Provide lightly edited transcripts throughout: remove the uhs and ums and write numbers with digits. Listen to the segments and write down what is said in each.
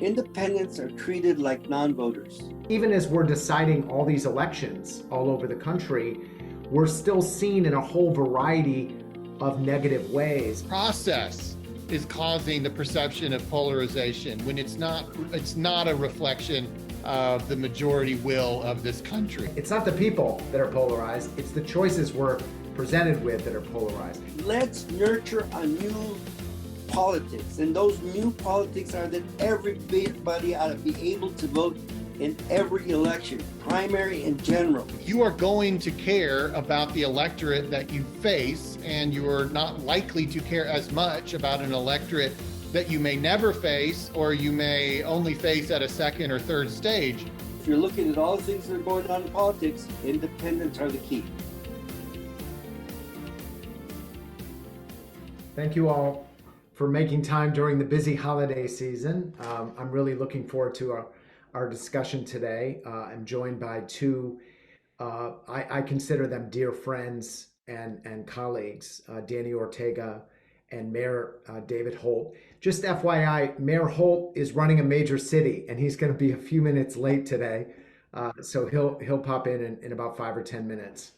Independents are treated like non-voters. Even as we're deciding all these elections all over the country, we're still seen in a whole variety of negative ways. Process is causing the perception of polarization when it's not a reflection of the majority will of this country. It's not the people that are polarized, it's the choices we're presented with that are polarized. Let's nurture a new politics, and those new politics are that everybody ought to be able to vote in every election, primary and general. You are going to care about the electorate that you face, and you are not likely to care as much about an electorate that you may never face, or you may only face at a second or third stage. If you're looking at all the things that are going on in politics, independents are the key. Thank you all for making time during the busy holiday season. I'm really looking forward to our discussion today. I'm joined by two, I consider them dear friends and colleagues, Danny Ortega and Mayor David Holt. Just FYI, Mayor Holt is running a major city and he's going to be a few minutes late today. So he'll pop in about 5 or 10 minutes.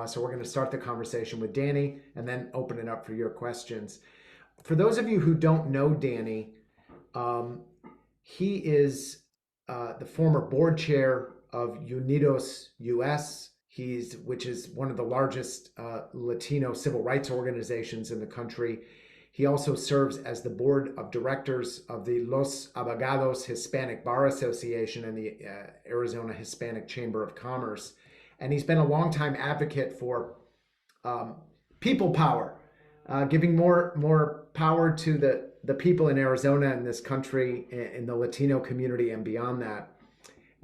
So we're going to start the conversation with Danny and then open it up for your questions. For those of you who don't know Danny, he is the former board chair of UnidosUS, which is one of the largest Latino civil rights organizations in the country. He also serves as the board of directors of the Los Abogados Hispanic Bar Association and the Arizona Hispanic Chamber of Commerce. And he's been a longtime advocate for people power, giving more power to the people in Arizona and this country, in the Latino community and beyond that.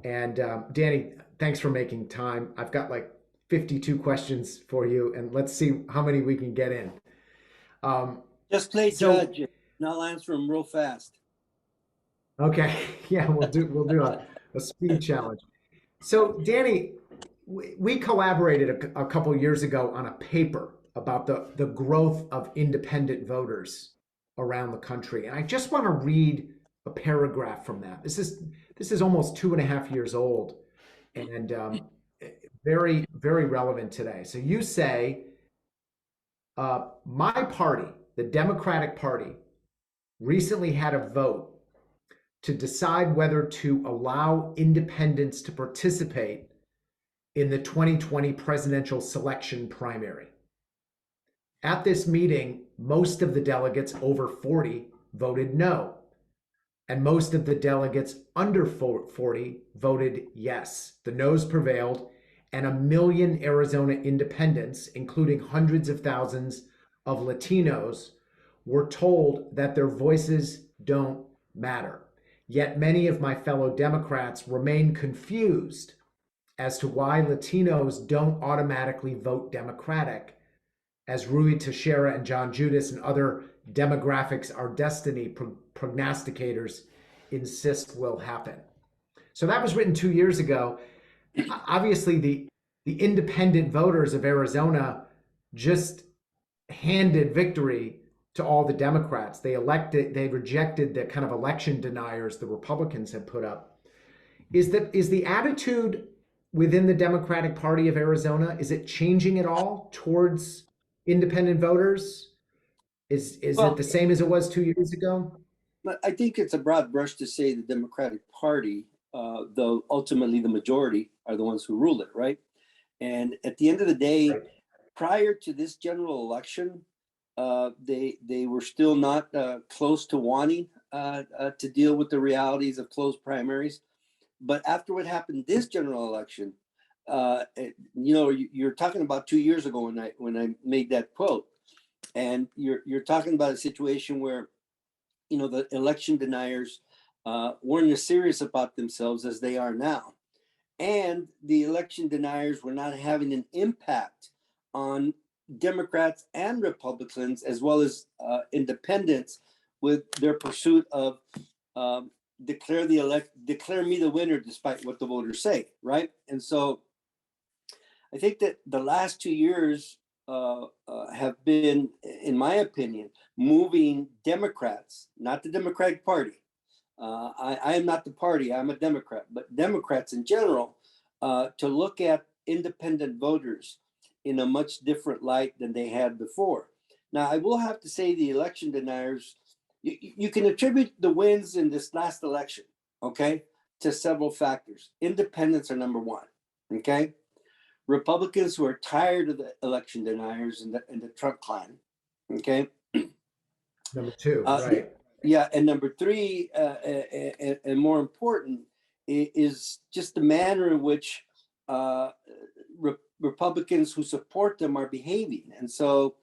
And Danny, thanks for making time. I've got like 52 questions for you, and let's see how many we can get in. Just play judge, and I'll answer them real fast. Okay, yeah, we'll do a speed challenge. So Danny, we collaborated a couple years ago on a paper about the growth of independent voters around the country. And I just want to read a paragraph from that. This is almost 2.5 years old and very, very relevant today. So you say, my party, the Democratic Party, recently had a vote to decide whether to allow independents to participate in the 2020 presidential selection primary. At this meeting, most of the delegates over 40 voted no, and most of the delegates under 40 voted yes. The noes prevailed, and 1 million Arizona independents, including hundreds of thousands of Latinos, were told that their voices don't matter. Yet many of my fellow Democrats remain confused as to why Latinos don't automatically vote Democratic, as Rui Teixeira and John Judas and other demographics our destiny prognosticators insist will happen. So that was written 2 years ago. Obviously, the independent voters of Arizona just handed victory to all the Democrats. They rejected the kind of election deniers the Republicans had put up. Is the attitude within the Democratic Party of Arizona, is it changing at all towards independent voters? Is it the same as it was 2 years ago? I think it's a broad brush to say the Democratic Party, though ultimately the majority are the ones who rule it, right? And at the end of the day, prior to this general election, they were still not close to wanting to deal with the realities of closed primaries. But after what happened this general election, you're talking about 2 years ago when I made that quote, and you're talking about a situation where, the election deniers weren't as serious about themselves as they are now, and the election deniers were not having an impact on Democrats and Republicans, as well as independents, with their pursuit of declare me the winner despite what the voters say, right? And so I think that the last 2 years have been, in my opinion, moving Democrats, not the Democratic Party, I am not the party, I'm a Democrat, but Democrats in general, to look at independent voters in a much different light than they had before. Now, I will have to say the election deniers, you can attribute the wins in this last election, okay, to several factors. Independents are number one, okay? Republicans who are tired of the election deniers and the Trump clan, okay? Number two, right. Yeah, and number three, and more important, is just the manner in which Republicans who support them are behaving. And so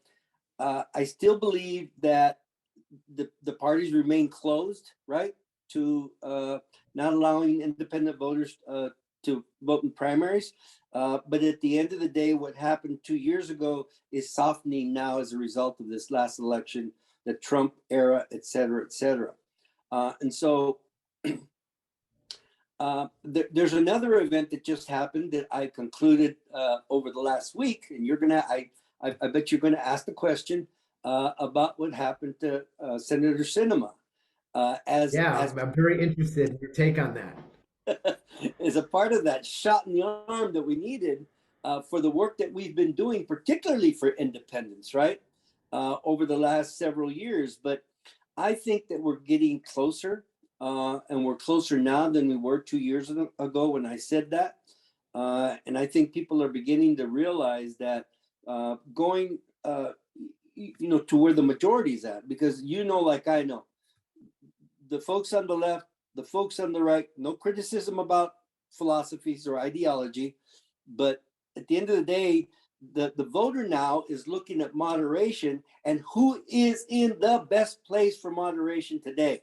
I still believe that the parties remain closed, right, to not allowing independent voters to vote in primaries. But at the end of the day, what happened 2 years ago is softening now as a result of this last election, the Trump era, et cetera, et cetera. And so there's another event that just happened that I concluded over the last week, and I bet you're gonna ask the question about what happened to Senator Sinema. I'm very interested in your take on that. As a part of that shot in the arm that we needed for the work that we've been doing, particularly for independence, right, over the last several years. But I think that we're getting closer, and we're closer now than we were 2 years ago when I said that. And I think people are beginning to realize that going, to where the majority is at, because like I know, the folks on the left, the folks on the right, no criticism about philosophies or ideology, but at the end of the day, the voter now is looking at moderation, and who is in the best place for moderation today?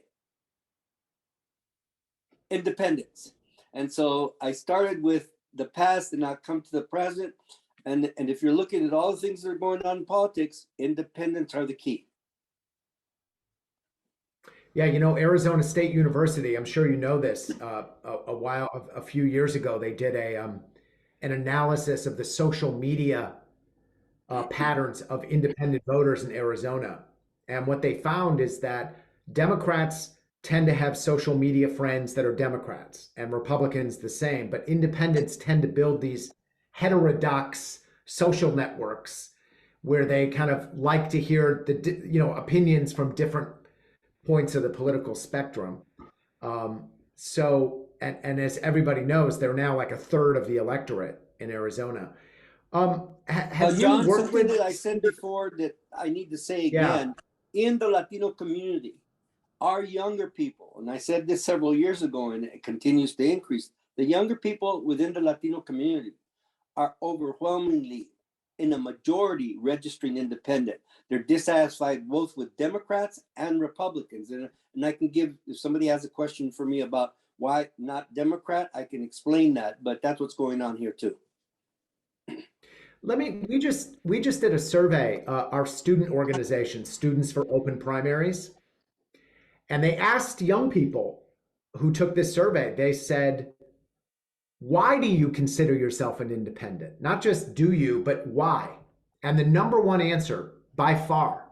Independence. And so I started with the past and I'll come to the present. And if you're looking at all the things that are going on in politics, independents are the key. Yeah, Arizona State University, I'm sure you know this, a few years ago, they did an analysis of the social media patterns of independent voters in Arizona. And what they found is that Democrats tend to have social media friends that are Democrats, and Republicans the same, but independents tend to build these heterodox social networks where they kind of like to hear the opinions from different points of the political spectrum. So as everybody knows, they're now like a third of the electorate in Arizona. Have John, you worked something with? that I said before that I need to say again, in the Latino community, our younger people, and I said this several years ago and it continues to increase, the younger people within the Latino community are overwhelmingly, in a majority, registering independent. They're dissatisfied both with Democrats and Republicans. And I can give, if somebody has a question for me about why not Democrat, I can explain that, but that's what's going on here too. We just did a survey, our student organization, Students for Open Primaries, and they asked young people who took this survey, they said, why do you consider yourself an independent? Not just do you, but why? And the number one answer by far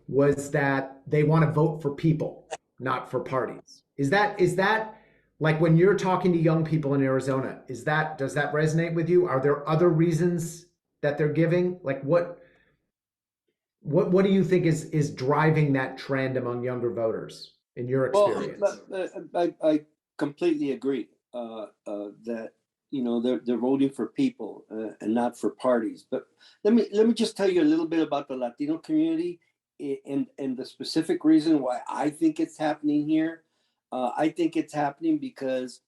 was that they want to vote for people, not for parties. Is that like when you're talking to young people in Arizona, does that resonate with you? Are there other reasons that they're giving? Like what do you think is driving that trend among younger voters in your experience? Well, I completely agree that they're voting for people and not for parties. But let me just tell you a little bit about the Latino community and the specific reason why I think it's happening here. I think it's happening because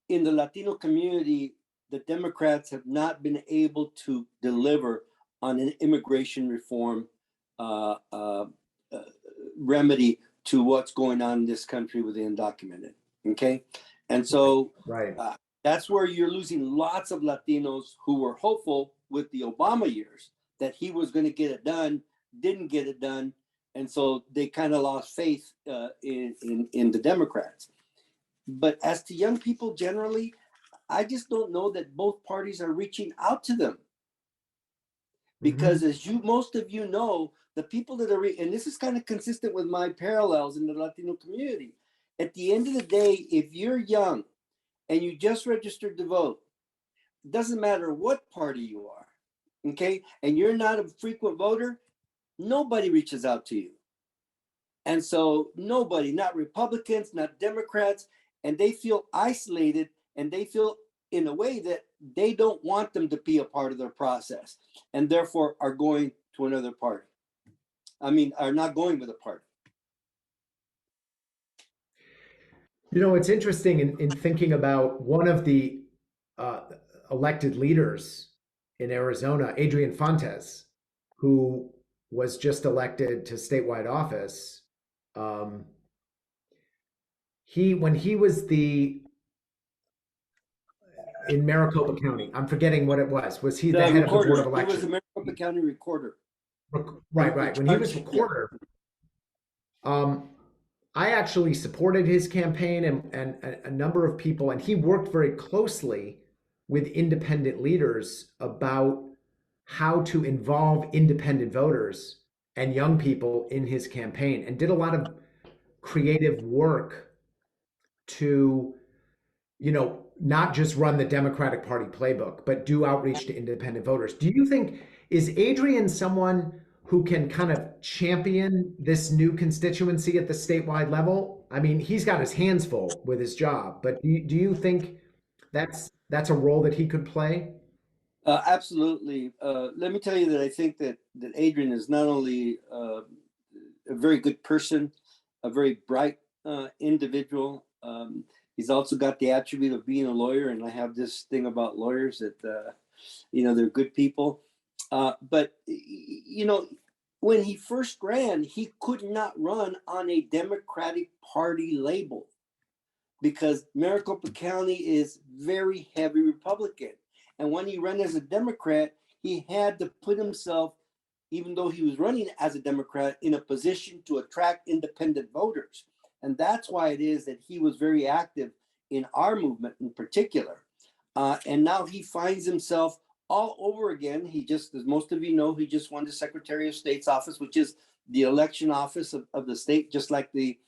in the Latino community, the Democrats have not been able to deliver on an immigration reform remedy to what's going on in this country with the undocumented. Okay. And so that's where you're losing lots of Latinos who were hopeful with the Obama years that he was going to get it done, didn't get it done. And so they kind of lost faith in the Democrats. But as to young people generally, I just don't know that both parties are reaching out to them. because as most of you know, the people that are, and this is kind of consistent with my parallels in the Latino community. At the end of the day, if you're young and you just registered to vote, it doesn't matter what party you are, okay? And you're not a frequent voter, nobody reaches out to you. And so nobody, not Republicans, not Democrats, and they feel isolated, and they feel in a way that they don't want them to be a part of their process, and therefore are going to another party. I mean, are not going with a party. You know, it's interesting in thinking about one of the elected leaders in Arizona, Adrian Fontes, who was just elected to statewide office. When he was in Maricopa County, I'm forgetting what it was. Was he the head of the Board of Elections? He was the Maricopa County recorder. Right. When he was recorder, I actually supported his campaign and a number of people, and he worked very closely with independent leaders about how to involve independent voters and young people in his campaign, and did a lot of creative work to, not just run the Democratic Party playbook, but do outreach to independent voters. Do you think, is Adrian someone who can kind of champion this new constituency at the statewide level? I mean, he's got his hands full with his job, but do you think that's a role that he could play? Absolutely. Let me tell you that I think that Adrian is not only a very good person, a very bright individual. He's also got the attribute of being a lawyer, and I have this thing about lawyers that they're good people. But when he first ran, he could not run on a Democratic Party label because Maricopa County is very heavy Republican. And when he ran as a Democrat, he had to put himself, even though he was running as a Democrat, in a position to attract independent voters. And that's why it is that he was very active in our movement in particular. And now he finds himself all over again. He just, as most of you know, he just won the Secretary of State's office, which is the election office of the state, just like the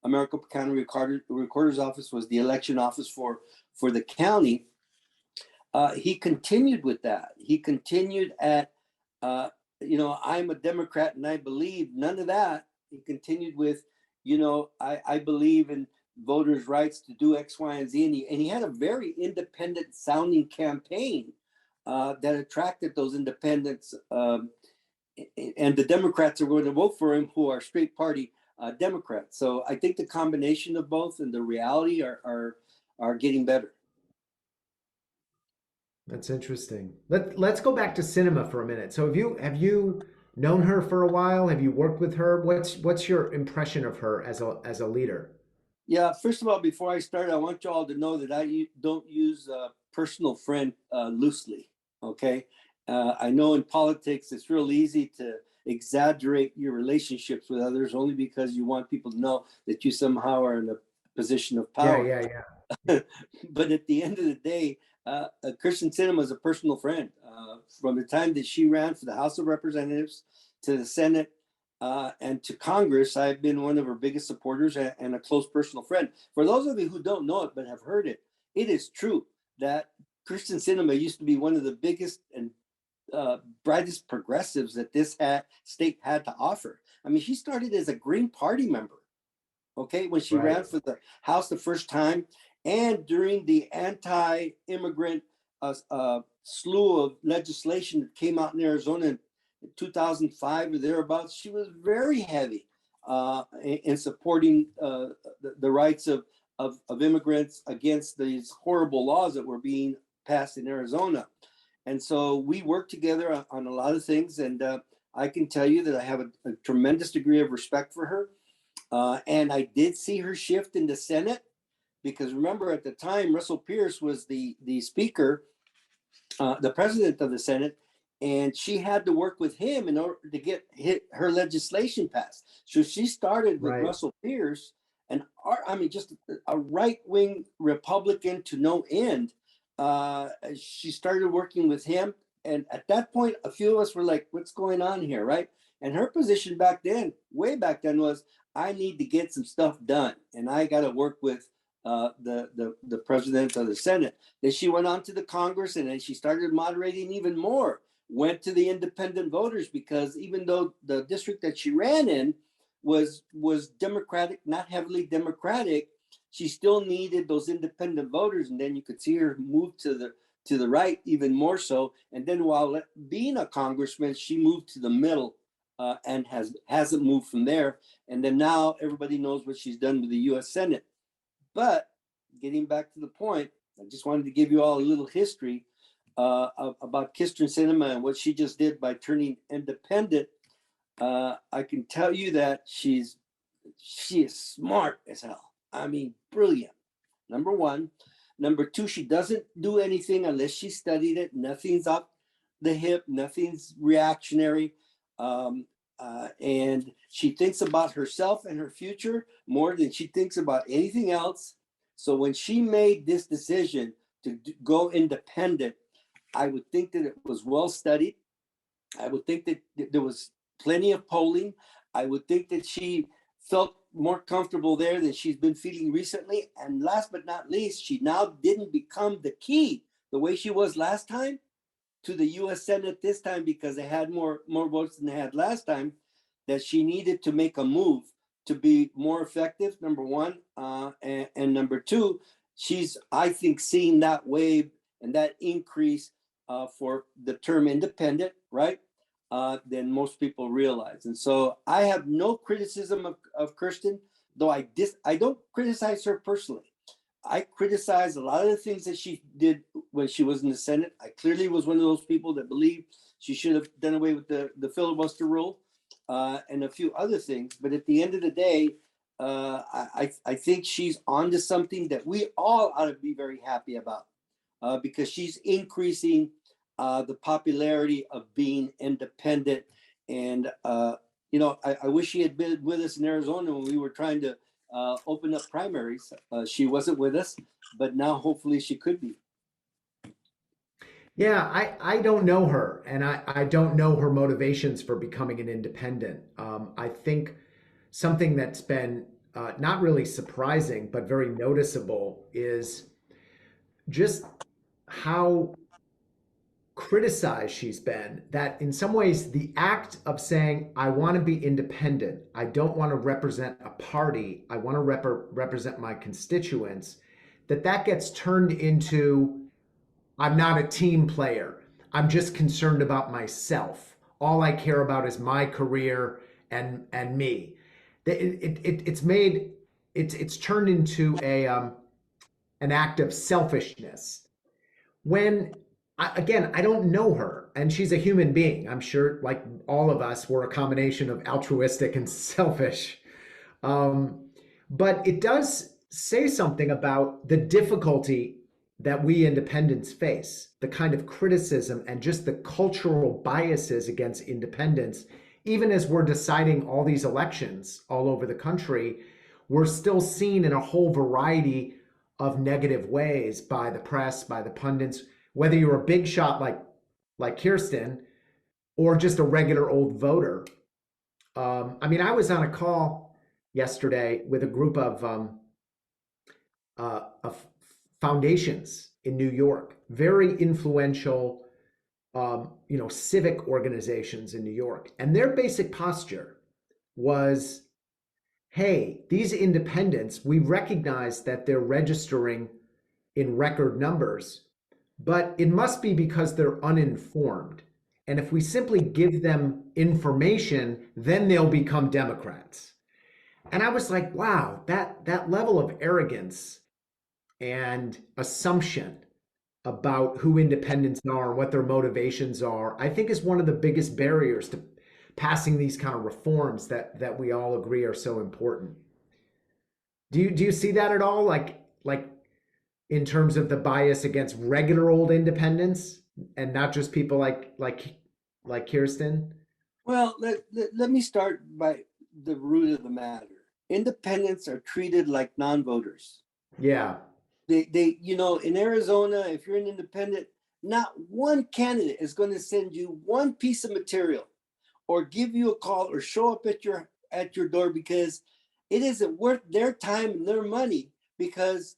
Maricopa County Recorder's office was the election office for the county. He continued with that. He continued at, I'm a Democrat and I believe none of that. He continued with, I believe in voters' rights to do X, Y, and Z. And he had a very independent sounding campaign that attracted those independents. And the Democrats are going to vote for him, who are straight party Democrats. So I think the combination of both and the reality are getting better. That's interesting. Let's go back to Sinema for a minute. So have you known her for a while? Have you worked with her? What's your impression of her as a leader? Yeah, first of all, before I start, I want you all to know that I don't use personal friend loosely. Okay, I know in politics it's real easy to exaggerate your relationships with others only because you want people to know that you somehow are in a position of power. Yeah. But at the end of the day, Kyrsten Sinema is a personal friend. From the time that she ran for the House of Representatives to the Senate and to Congress, I've been one of her biggest supporters and a close personal friend. For those of you who don't know it but have heard it, it is true that Kyrsten Sinema used to be one of the biggest and brightest progressives that this state had to offer. I mean, she started as a Green Party member, okay, when she ran for the House the first time. And during the anti-immigrant slew of legislation that came out in Arizona in 2005 or thereabouts, she was very heavy in supporting the rights of immigrants against these horrible laws that were being passed in Arizona. And so we worked together on a lot of things. And I can tell you that I have a tremendous degree of respect for her. And I did see her shift in the Senate. Because remember, at the time, Russell Pierce was the speaker, the president of the Senate, and she had to work with him in order to get her legislation passed. So she started with Russell Pierce, and just a right-wing Republican to no end. She started working with him And at that point, a few of us were like, what's going on here, right? And her position back then, way back then, was I need to get some stuff done, and I got to work with the president of the Senate. Then she went on to the Congress, and then she started moderating even more. Went to the independent voters, because even though the district that she ran in was Democratic, not heavily Democratic, she still needed those independent voters. And then you could see her move to the right even more so. And then while being a congressman, she moved to the middle, and hasn't moved from there. And then now everybody knows what she's done with the U.S. Senate. But getting back to the point, I just wanted to give you all a little history about Kyrsten Sinema and what she just did by turning independent. I can tell you that she is smart as hell. I mean, brilliant. Number one. Number two, she doesn't do anything unless she studied it. Nothing's up the hip. Nothing's reactionary. And she thinks about herself and her future more than she thinks about anything else. So when she made this decision to go independent, I would think that it was well studied. I would think that there was plenty of polling. I would think that she felt more comfortable there than she's been feeling recently. And last but not least, she now didn't become the key the way she was last time to the U.S. Senate this time, because they had more votes than they had last time, that she needed to make a move to be more effective, number one. And number two, she's, I think, seeing that wave and that increase for the term independent, right, than most people realize. And so I have no criticism of Kyrsten, though I don't criticize her personally. I criticize a lot of the things that she did when she was in the Senate. I clearly was one of those people that believed she should have done away with the filibuster rule and a few other things. But at the end of the day, I think she's onto something that we all ought to be very happy about, because she's increasing the popularity of being independent. And, I wish she had been with us in Arizona when we were trying to open up primaries. She wasn't with us, but now hopefully she could be. Yeah, I don't know her, and I don't know her motivations for becoming an independent. I think something that's been not really surprising, but very noticeable is just how criticized she's been. That in some ways, the act of saying, I want to be independent, I don't want to represent a party, I want to represent my constituents, that gets turned into, I'm not a team player, I'm just concerned about myself. All I care about is my career and me. It's turned into an act of selfishness. When I don't know her, and she's a human being. I'm sure, like all of us, we're a combination of altruistic and selfish. But it does say something about the difficulty that we independents face, the kind of criticism and just the cultural biases against independence. Even as we're deciding all these elections all over the country, we're still seen in a whole variety of negative ways by the press, by the pundits, whether you're a big shot like Kyrsten or just a regular old voter. I was on a call yesterday with a group of foundations in New York, very influential, civic organizations in New York. And their basic posture was, hey, these independents, we recognize that they're registering in record numbers, but it must be because they're uninformed. And if we simply give them information, then they'll become Democrats. And I was like, wow, that level of arrogance and assumption about who independents are, what their motivations are, I think is one of the biggest barriers to passing these kind of reforms that we all agree are so important. Do you see that at all? Like in terms of the bias against regular old independents and not just people like Kyrsten? Well, let me start by the root of the matter. Independents are treated like non-voters. Yeah. They in Arizona, if you're an independent, not one candidate is going to send you one piece of material or give you a call or show up at your door, because it isn't worth their time and their money. Because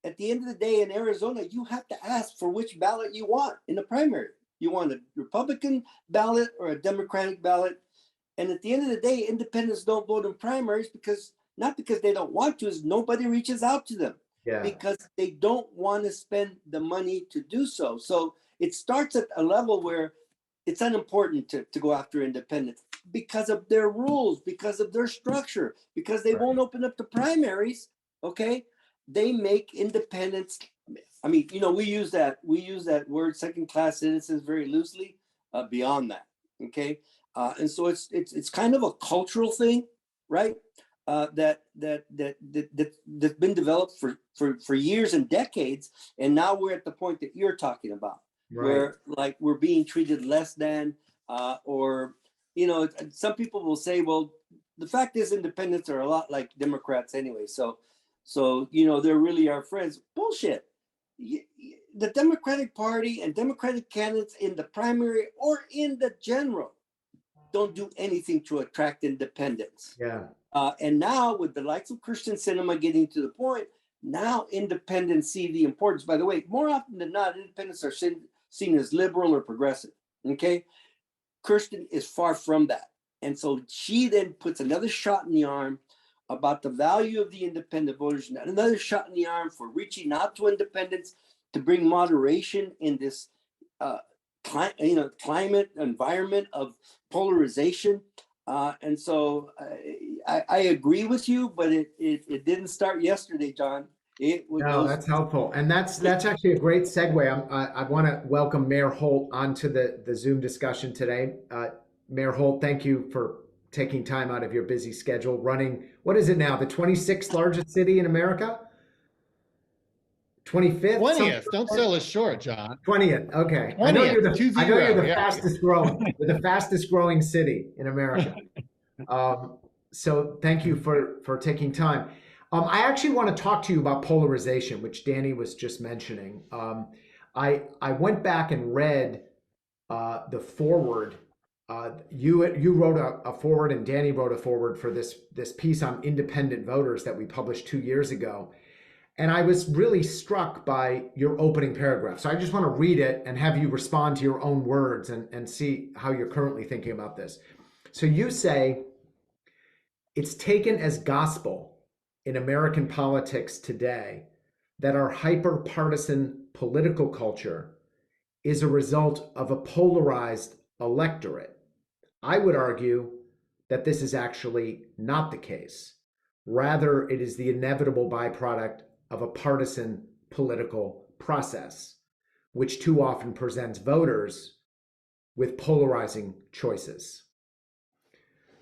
at the end of the day in Arizona, you have to ask for which ballot you want in the primary. You want a Republican ballot or a Democratic ballot. And at the end of the day, independents don't vote in primaries not because they don't want to, is nobody reaches out to them. Yeah. Because they don't want to spend the money to do so. So it starts at a level where it's unimportant to go after independents because of their rules, because of their structure, because they won't open up the primaries. Okay. They make independents. I mean, we use that word second-class citizens very loosely. Beyond that. Okay. And so it's kind of a cultural thing, right? That's been developed for years and decades, and now we're at the point that you're talking about, right, where like we're being treated less than, or some people will say, well, the fact is independents are a lot like Democrats anyway, so they're really our friends. Bullshit. The Democratic Party and Democratic candidates in the primary or in the general don't do anything to attract independents. Yeah. And now with the likes of Christian Cinema getting to the point, now independents see the importance. By the way, more often than not, independents are seen as liberal or progressive. Okay. Kirsten is far from that. And so she then puts another shot in the arm about the value of the independent voters, and another shot in the arm for reaching out to independents to bring moderation in this climate environment of polarization. And so I agree with you, but it didn't start yesterday, John. That's helpful. And that's actually a great segue. I want to welcome Mayor Holt onto the Zoom discussion today. Mayor Holt, thank you for taking time out of your busy schedule, running, what is it now, the 26th largest city in America? 25th? 20th. Don't sell us short, John. 20th. Okay. 20th, I know you're the yeah. fastest growing. You're the fastest growing city in America. So thank you for taking time. I actually want to talk to you about polarization, which Danny was just mentioning. I went back and read the forward. You wrote a forward, and Danny wrote a forward for this piece on independent voters that we published 2 years ago. And I was really struck by your opening paragraph. So I just want to read it and have you respond to your own words and see how you're currently thinking about this. So you say, it's taken as gospel in American politics today that our hyper-partisan political culture is a result of a polarized electorate. I would argue that this is actually not the case. Rather, it is the inevitable byproduct of a partisan political process, which too often presents voters with polarizing choices.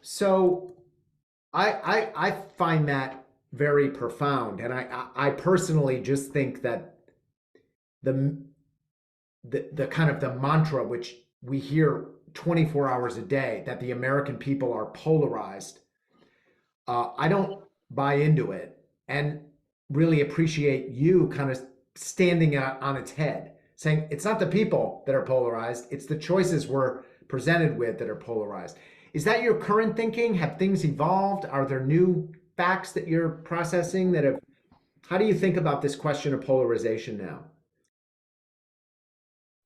So I find that very profound. And I personally just think that the kind of the mantra which we hear 24 hours a day, that the American people are polarized, I don't buy into it, and really appreciate you kind of standing on its head, saying it's not the people that are polarized, it's the choices we're presented with that are polarized. Is that your current thinking? Have things evolved? Are there new facts that you're processing that have, how do you think about this question of polarization now?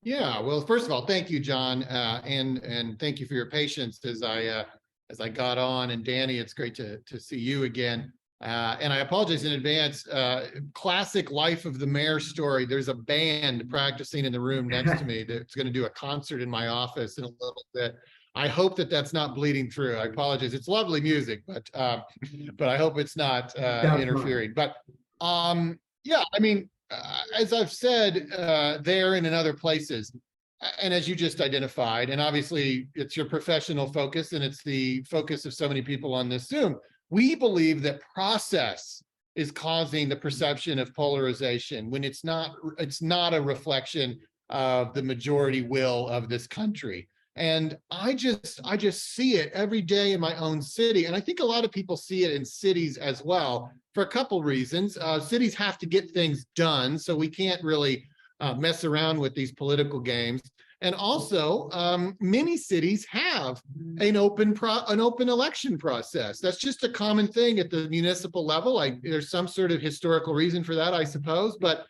Yeah, well, first of all, thank you, John, and thank you for your patience as I got on. And Danny, it's great to see you again. And I apologize in advance. Classic Life of the Mayor story. There's a band practicing in the room next to me that's going to do a concert in my office in a little bit. I hope that that's not bleeding through. I apologize. It's lovely music, but I hope it's not interfering. But yeah, I mean, as I've said there and in other places, and as you just identified, and obviously it's your professional focus and it's the focus of so many people on this Zoom, we believe that process is causing the perception of polarization when it's not a reflection of the majority will of this country. And I just see it every day in my own city. And I think a lot of people see it in cities as well for a couple reasons. Cities have to get things done, so we can't really mess around with these political games. And also, many cities have an open election process. That's just a common thing at the municipal level. There's some sort of historical reason for that, I suppose. But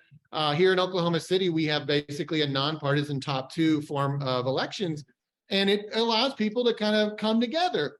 here in Oklahoma City, we have basically a nonpartisan top two form of elections, and it allows people to kind of come together.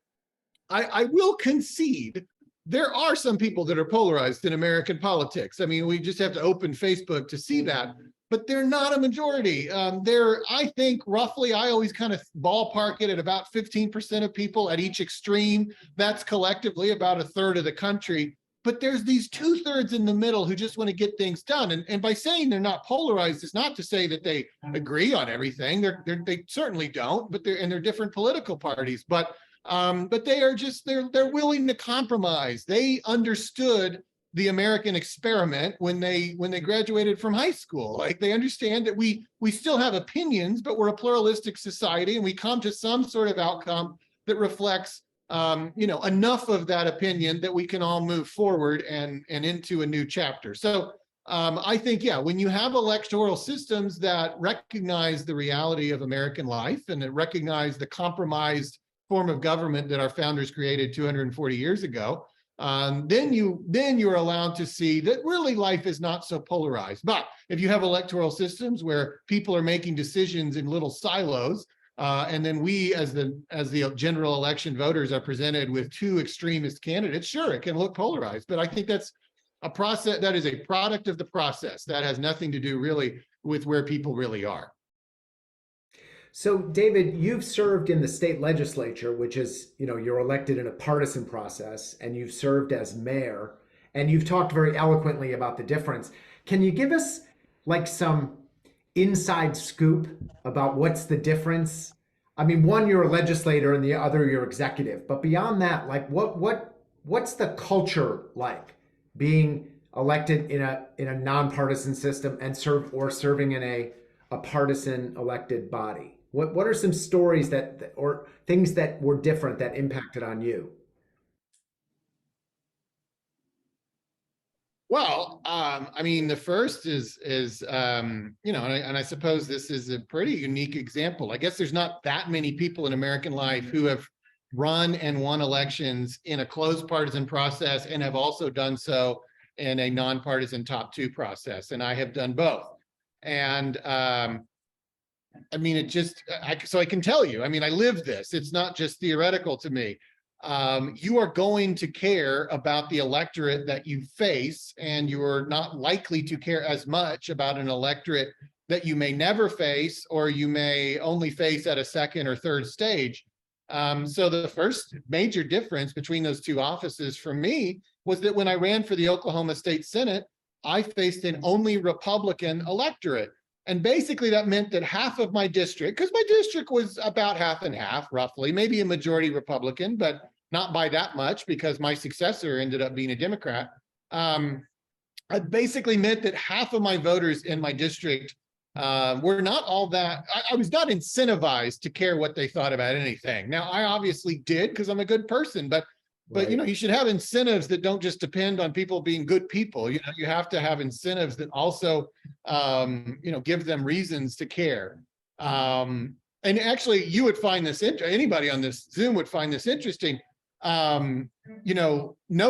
I will concede there are some people that are polarized in American politics. I mean, we just have to open Facebook to see that. But they're not a majority. I think roughly, I always kind of ballpark it at about 15% of people at each extreme. That's collectively about a third of the country. But there's these 2/3 in the middle who just want to get things done. And by saying they're not polarized, it's not to say that they agree on everything. They certainly don't, but they're different political parties. But they are just, they're willing to compromise. They understood the American experiment when they graduated from high school. Like, they understand that we still have opinions, but we're a pluralistic society, and we come to some sort of outcome that reflects enough of that opinion that we can all move forward and into a new chapter. So I think, yeah, when you have electoral systems that recognize the reality of American life and that recognize the compromised form of government that our founders created 240 years ago, then you're allowed to see that really life is not so polarized. But if you have electoral systems where people are making decisions in little silos, and then we as the general election voters are presented with two extremist candidates, sure, it can look polarized. But I think that's a process that is a product of the process that has nothing to do really with where people really are. So, David, you've served in the state legislature, which is, you're elected in a partisan process, and you've served as mayor, and you've talked very eloquently about the difference. Can you give us like some inside scoop about what's the difference? I mean, one, you're a legislator, and the other, you're executive. But beyond that, like what's the culture like being elected in a nonpartisan system and serving in a partisan elected body? What are some stories or things that were different that impacted on you? Well, I mean, the first is and I suppose this is a pretty unique example. I guess there's not that many people in American life who have run and won elections in a closed partisan process and have also done so in a nonpartisan top two process. And I have done both. And I mean, so I can tell you, I mean, I live this. It's not just theoretical to me. You are going to care about the electorate that you face, and you're not likely to care as much about an electorate that you may never face, or you may only face at a second or third stage. So the first major difference between those two offices for me was that when I ran for the Oklahoma State Senate, I faced an only Republican electorate. And basically that meant that half of my district, because my district was about half and half, roughly, maybe a majority Republican, but not by that much because my successor ended up being a Democrat. It basically meant that half of my voters in my district were not all that, I was not incentivized to care what they thought about anything. Now, I obviously did because I'm a good person, but right. You should have incentives that don't just depend on people being good people. You have to have incentives that also, give them reasons to care. And actually, you would find this anybody on this Zoom would find this interesting. No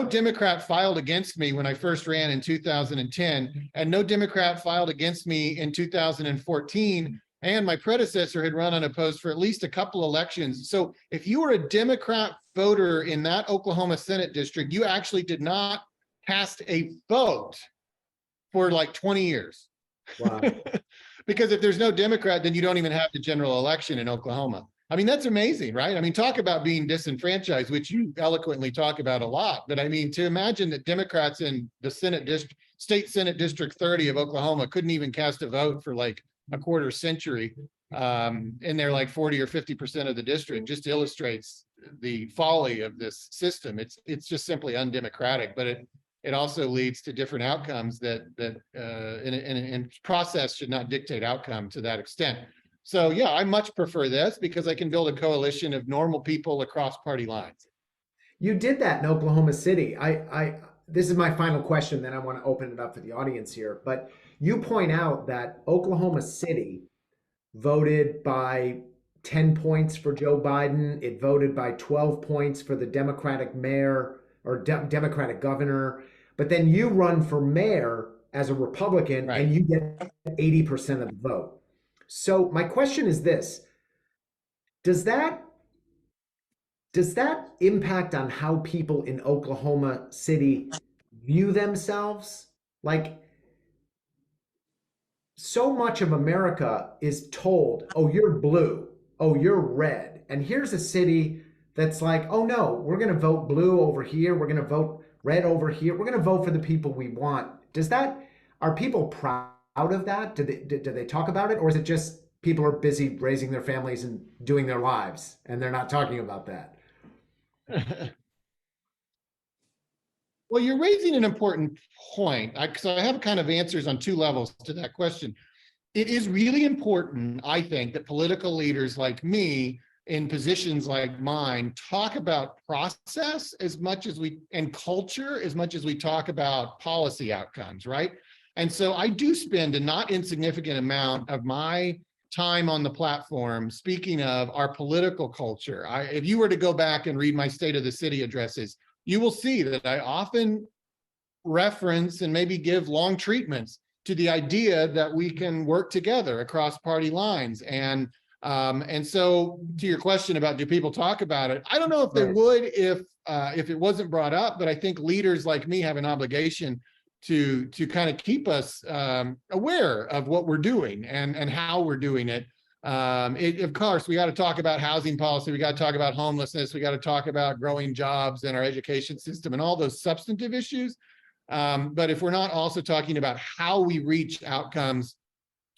Democrat filed against me when I first ran in 2010, and no Democrat filed against me in 2014. And my predecessor had run unopposed for at least a couple elections. So if you were a Democrat voter in that Oklahoma Senate district, you actually did not cast a vote for like 20 years. Wow. Because if there's no Democrat, then you don't even have the general election in Oklahoma. I mean, that's amazing, right? I mean, talk about being disenfranchised, which you eloquently talk about a lot. But I mean, to imagine that Democrats in the state Senate District 30 of Oklahoma couldn't even cast a vote for like a quarter century, and they're like 40 or 50% of the district, just illustrates the folly of this system. It's just simply undemocratic, but it also leads to different outcomes that in process should not dictate outcome to that extent. So yeah, I much prefer this because I can build a coalition of normal people across party lines. You did that in Oklahoma City. This is my final question, then I want to open it up for the audience here. But You point out that Oklahoma City voted by 10 points for Joe Biden. It voted by 12 points for the Democratic mayor or Democratic governor. But then you run for mayor as a Republican Right. and you get 80% of the vote. So my question is this: does that impact on how people in Oklahoma City view themselves? Like, so much of America is told, oh, you're blue, oh, you're red. And here's a city that's like, oh no, we're going to vote blue over here, we're going to vote red over here, we're going to vote for the people we want. Are people proud of that? Do they talk about it? Or is it just people are busy raising their families and doing their lives and they're not talking about that? Well, you're raising an important point, because I have kind of answers on two levels to that question. It is really important, I think, that political leaders like me in positions like mine talk about process as much as and culture as much as we talk about policy outcomes, right? And so I do spend a not insignificant amount of my time on the platform speaking of our political culture. If you were to go back and read my State of the City addresses, you will see that I often reference and maybe give long treatments to the idea that we can work together across party lines. And so to your question about do people talk about it, I don't know if they would if it wasn't brought up, but I think leaders like me have an obligation to kind of keep us aware of what we're doing and how we're doing it. Of course, we got to talk about housing policy. We got to talk about homelessness. We got to talk about growing jobs in our education system and all those substantive issues. But if we're not also talking about how we reach outcomes,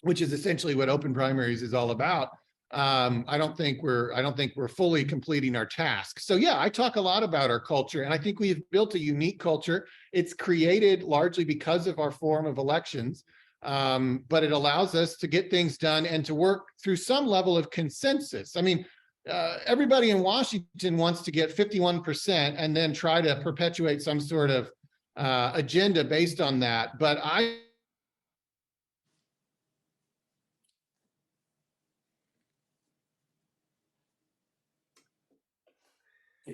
which is essentially what open primaries is all about, I don't think we're fully completing our task. So yeah, I talk a lot about our culture, and I think we've built a unique culture. It's created largely because of our form of elections. But it allows us to get things done and to work through some level of consensus. I mean, everybody in Washington wants to get 51% and then try to perpetuate some sort of agenda based on that. But I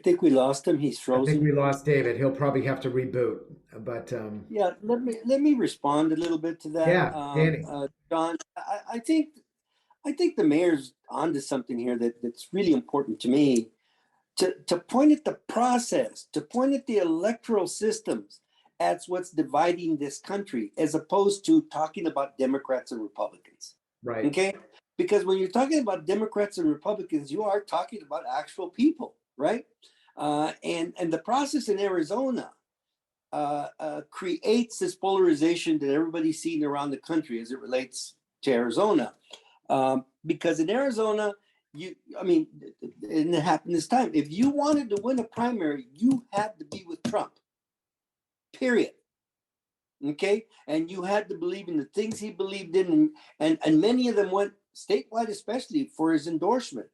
think we lost him. He's I frozen. think we lost David. He'll probably have to reboot. But yeah, let me respond a little bit to that. Yeah, Danny. John, I think the mayor's onto something here that's really important to me. To point at the process, to point at the electoral systems as what's dividing this country, as opposed to talking about Democrats and Republicans. Right. Okay? Because when you're talking about Democrats and Republicans, you are talking about actual people, right? And the process in Arizona creates this polarization that everybody's seeing around the country as it relates to Arizona. Because in Arizona, and it happened this time, if you wanted to win a primary, you had to be with Trump, period. Okay? And you had to believe in the things he believed in, and many of them went statewide, especially for his endorsement.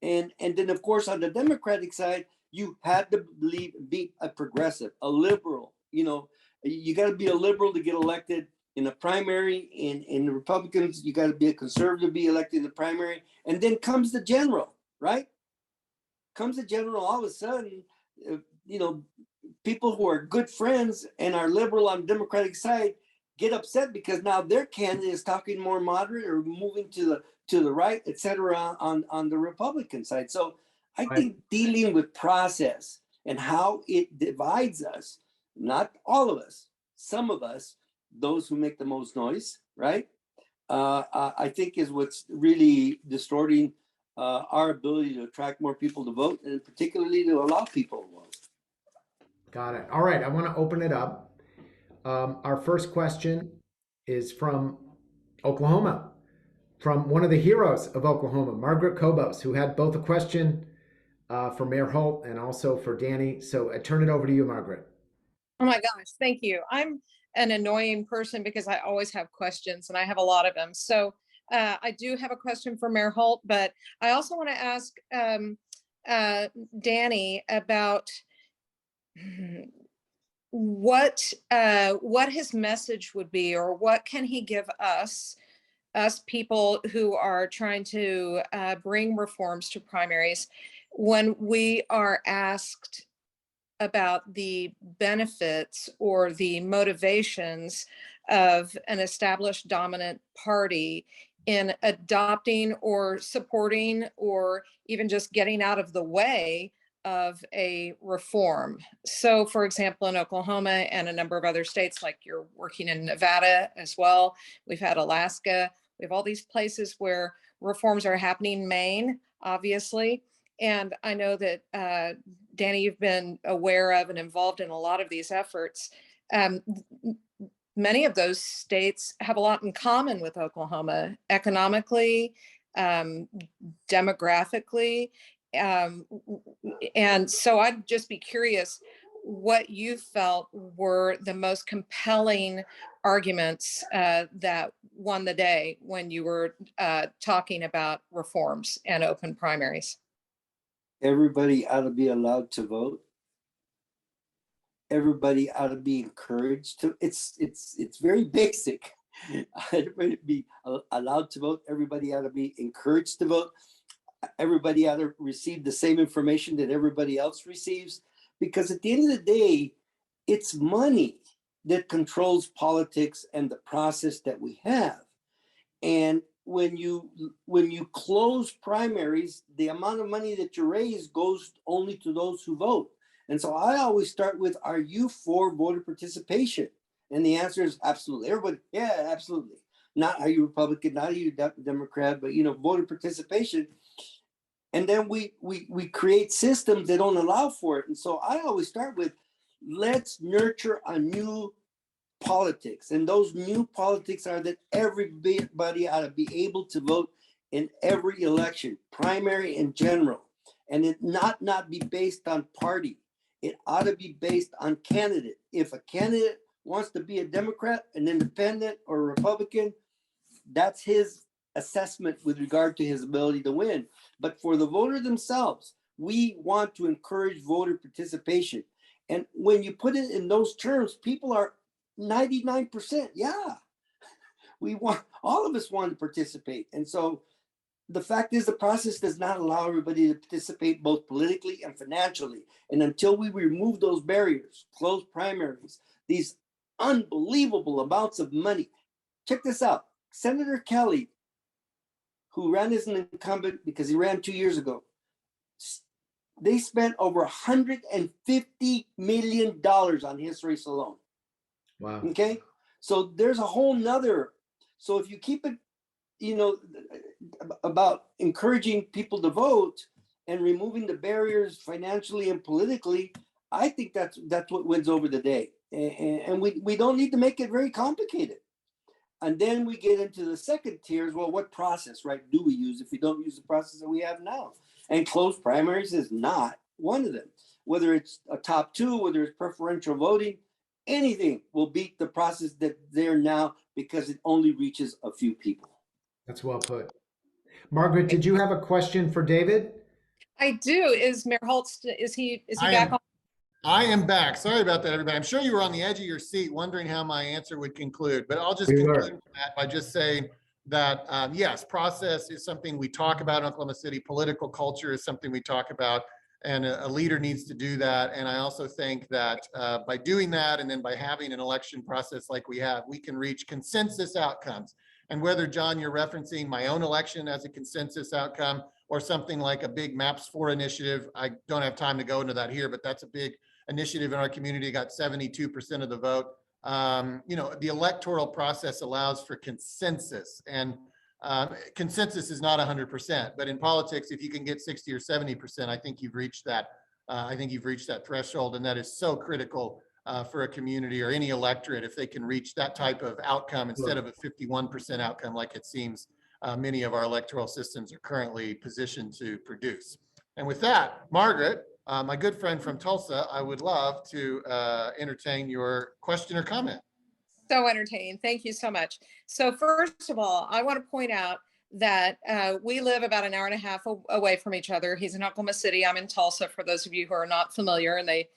And then, of course, on the Democratic side, you had to be a progressive, a liberal. You got to be a liberal to get elected in a primary. In the Republicans, you got to be a conservative to be elected in the primary. And then comes the general, right? Comes the general, all of a sudden, people who are good friends and are liberal on the Democratic side get upset because now their candidate is talking more moderate or moving to the right, et cetera, on the Republican side. So I think dealing with process and how it divides us, not all of us, some of us, those who make the most noise, right? I think is what's really distorting our ability to attract more people to vote, and particularly to allow people to vote. Got it. All right, I want to open it up. Our first question is from Oklahoma, from one of the heroes of Oklahoma, Margaret Kobos, who had both a question for Mayor Holt and also for Danny. So I turn it over to you, Margaret. Oh my gosh, thank you. I'm an annoying person because I always have questions and I have a lot of them. So I do have a question for Mayor Holt, but I also want to ask Danny about what his message would be, or what can he give us people who are trying to bring reforms to primaries, when we are asked about the benefits or the motivations of an established dominant party in adopting or supporting or even just getting out of the way of a reform. So for example, in Oklahoma and a number of other states, like you're working in Nevada as well, we've had Alaska, we have all these places where reforms are happening, Maine, obviously. And I know that, Danny, you've been aware of and involved in a lot of these efforts. Many of those states have a lot in common with Oklahoma, economically, demographically. And so I'd just be curious what you felt were the most compelling arguments that won the day when you were talking about reforms and open primaries. Everybody ought to be allowed to vote. Everybody ought to be encouraged to. It's very basic. Everybody be allowed to vote. Everybody ought to be encouraged to vote. Everybody ought to receive the same information that everybody else receives, because at the end of the day, it's money that controls politics and the process that we have. And when you close primaries, the amount of money that you raise goes only to those who vote. And so I always start with, are you for voter participation? And the answer is absolutely. Everybody, yeah, absolutely. Not are you Republican, not are you Democrat, but voter participation. And then we create systems that don't allow for it. And so I always start with, let's nurture a new politics. And those new politics are that everybody ought to be able to vote in every election, primary and general. And it not be based on party. It ought to be based on candidate. If a candidate wants to be a Democrat, an independent, or a Republican, that's his assessment with regard to his ability to win. But for the voter themselves, we want to encourage voter participation. And when you put it in those terms, people are 99%. Yeah, all of us want to participate. And so the fact is, the process does not allow everybody to participate both politically and financially. And until we remove those barriers, close primaries, these unbelievable amounts of money. Check this out. Senator Kelly, who ran as an incumbent because he ran 2 years ago, they spent over $150 million on his race alone. Wow. Okay. So there's a whole nother. So if you keep it, about encouraging people to vote and removing the barriers financially and politically, I think that's what wins over the day. And we don't need to make it very complicated. And then we get into the second tiers. Well, what process, right, do we use if we don't use the process that we have now? And closed primaries is not one of them. Whether it's a top two, whether it's preferential voting, anything will beat the process that's there now, because it only reaches a few people. That's well put. Margaret, did you have a question for David? I do. Is Mayor Holt, is he back on? I am back. Sorry about that, everybody. I'm sure you were on the edge of your seat wondering how my answer would conclude, but I'll just conclude that by just saying that, yes, process is something we talk about in Oklahoma City. Political culture is something we talk about, and a leader needs to do that. And I also think that by doing that, and then by having an election process like we have, we can reach consensus outcomes. And whether, John, you're referencing my own election as a consensus outcome or something like a big MAPS 4 initiative, I don't have time to go into that here, but that's a big initiative in our community, got 72% of the vote. The electoral process allows for consensus, and consensus is not 100%, but in politics, if you can get 60 or 70%, I think you've reached that. I think you've reached that threshold, and that is so critical for a community or any electorate if they can reach that type of outcome instead of a 51% outcome like it seems many of our electoral systems are currently positioned to produce. And with that, Margaret, my good friend from Tulsa, I would love to entertain your question or comment. So entertaining. Thank you so much. So first of all, I want to point out that we live about an hour and a half away from each other. He's in Oklahoma City. I'm in Tulsa, for those of you who are not familiar. And they,